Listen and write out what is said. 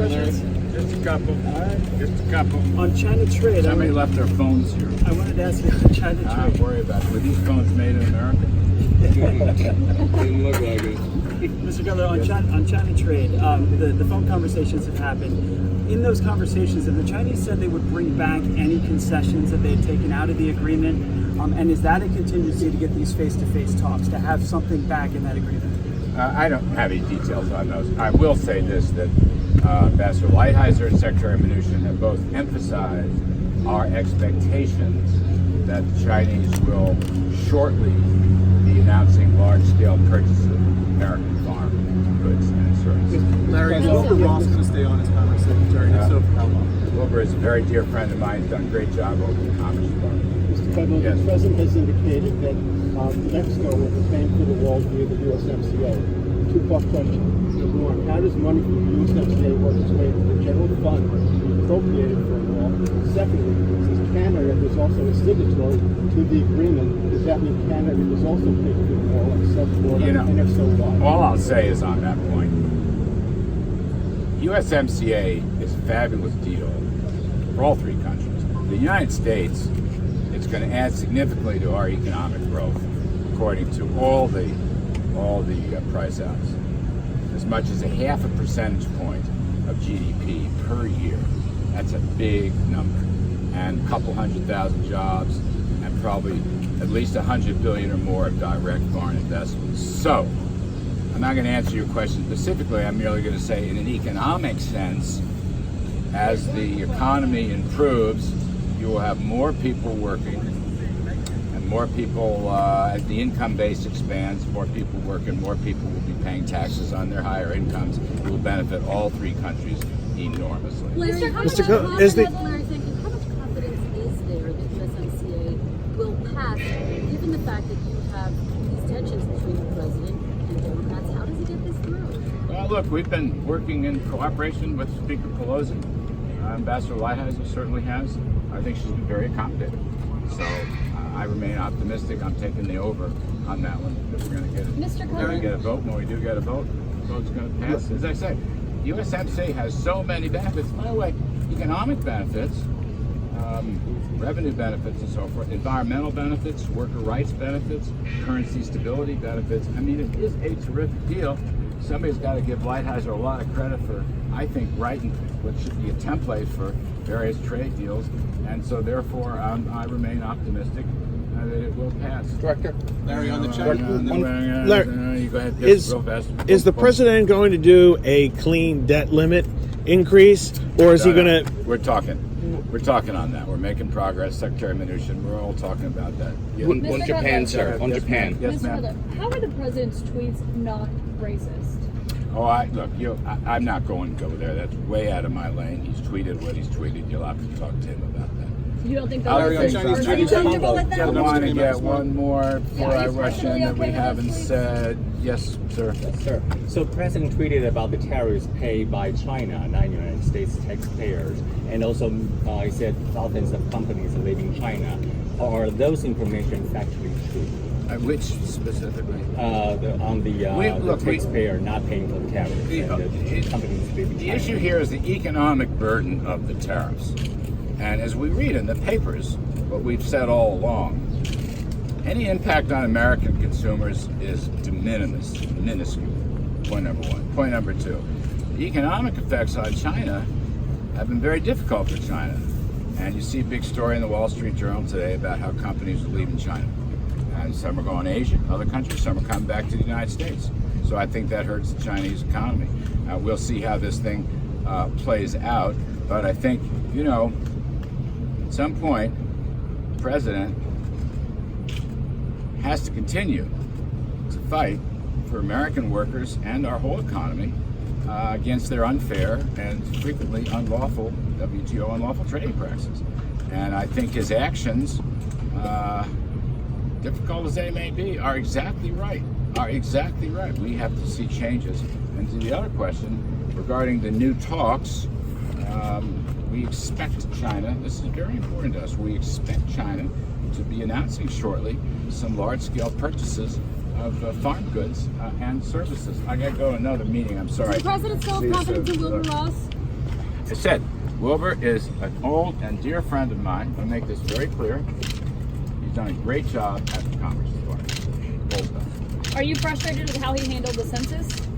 questions? Just a couple. All right. Just a couple. On China trade, Somebody left their phones here. I wanted to ask you on China Don't trade. worry about it. Were these phones made in America? Didn't look like it. Mr. Kudlow, on China trade, the phone conversations have happened. In those conversations, have the Chinese said they would bring back any concessions that they had taken out of the agreement? And is that a contingency to get these face-to-face talks, to have something back in that agreement? I don't have any details on those. I will say this, that Ambassador Lighthizer and Secretary Mnuchin have both emphasized our expectations that the Chinese will shortly be announcing large-scale purchases of American farm goods and services. Larry, is Wilbur Ross going to stay on as Commerce Secretary? And so for how long? Wilbur is a very dear friend of mine. He's done a great job over the Commerce Department. Mr. Kudlow, Yes. the President has indicated that Mexico will be paying for the wall via the USMCA. Two-part question. Number one, how does money from the USMCA work its way into the general fund to be appropriated for the wall? Secondly, since Canada is also a signatory to the agreement, does that mean Canada is also paying for the wall and sub-border? And if so, why? All I'll say is on that point, USMCA is a fabulous deal for all three countries. The United States, it's going to add significantly to our economic growth, according to all the price outs. As much as a half a percentage point of GDP per year. That's a big number. And a couple 100,000 jobs, and probably at least 100 billion or more of direct foreign investments. So, I'm not going to answer your question specifically. I'm merely going to say, in an economic sense, as the economy improves, you will have more people working, and more people, as the income base expands, more people working, more people will be paying taxes on their higher incomes. It will benefit all three countries enormously. Larry, how much confidence is there that USMCA will pass, given the fact that you have these tensions between the president and Democrats? How does he get this through? Well, look, we've been working in cooperation with Speaker Pelosi. Ambassador Lighthizer certainly has. I think she's been very accommodating. So I remain optimistic. I'm taking the over on that one. That we're going to get it. Mr. We're going to get a vote. When we do get a vote, the vote's going to pass. As I say, USMCA has so many benefits. By the way, economic benefits, revenue benefits and so forth, environmental benefits, worker rights benefits, currency stability benefits. I mean, it is a terrific deal. Somebody's got to give Lighthizer a lot of credit for, I think, writing what should be a template for various trade deals. And so, therefore, I remain optimistic that it will pass. Director, Larry, on the China. You go ahead. Is the president going to do a clean debt limit increase, or is he going to? We're talking on that. We're making progress. Secretary Mnuchin, we're all talking about that. Yes. On Japan, sir. On Japan. Yes, ma'am. How are the president's tweets not racist? Oh, I'm not going to go there. That's way out of my lane. He's tweeted what he's tweeted. You'll have to talk to him about that. You don't think Larry, on that's Chinese Are you comfortable with that? I want to get one more before I rush in that we haven't said. Yes, sir. Yes, sir. So President tweeted about the tariffs paid by China, non-United States taxpayers, and also he said thousands of companies are leaving China. Are those information factually true? Which specifically? The taxpayer not paying for the tariffs. The companies leaving The China. issue here is the economic burden of the tariffs. And as we read in the papers, what we've said all along, any impact on American consumers is de minimis, minuscule. Point number one. Point number two, the economic effects on China have been very difficult for China. And you see a big story in the Wall Street Journal today about how companies are leaving China. And some are going to Asia, other countries, some are coming back to the United States. So I think that hurts the Chinese economy. We'll see how this thing plays out. But I think, at some point, the president has to continue to fight for American workers and our whole economy against their unfair and frequently unlawful WTO unlawful trading practices. And I think his actions, difficult as they may be, are exactly right. We have to see changes. And to the other question regarding the new talks, we expect China, this is very important to us, we expect China to be announcing shortly some large-scale purchases of farm goods and services. I got to go to another meeting, I'm sorry. Is the president still have confidence in Wilbur Ross? I said, Wilbur is an old and dear friend of mine. I'll make this very clear. He's done a great job at the Commerce Department. Both of them. Are you frustrated with how he handled the census?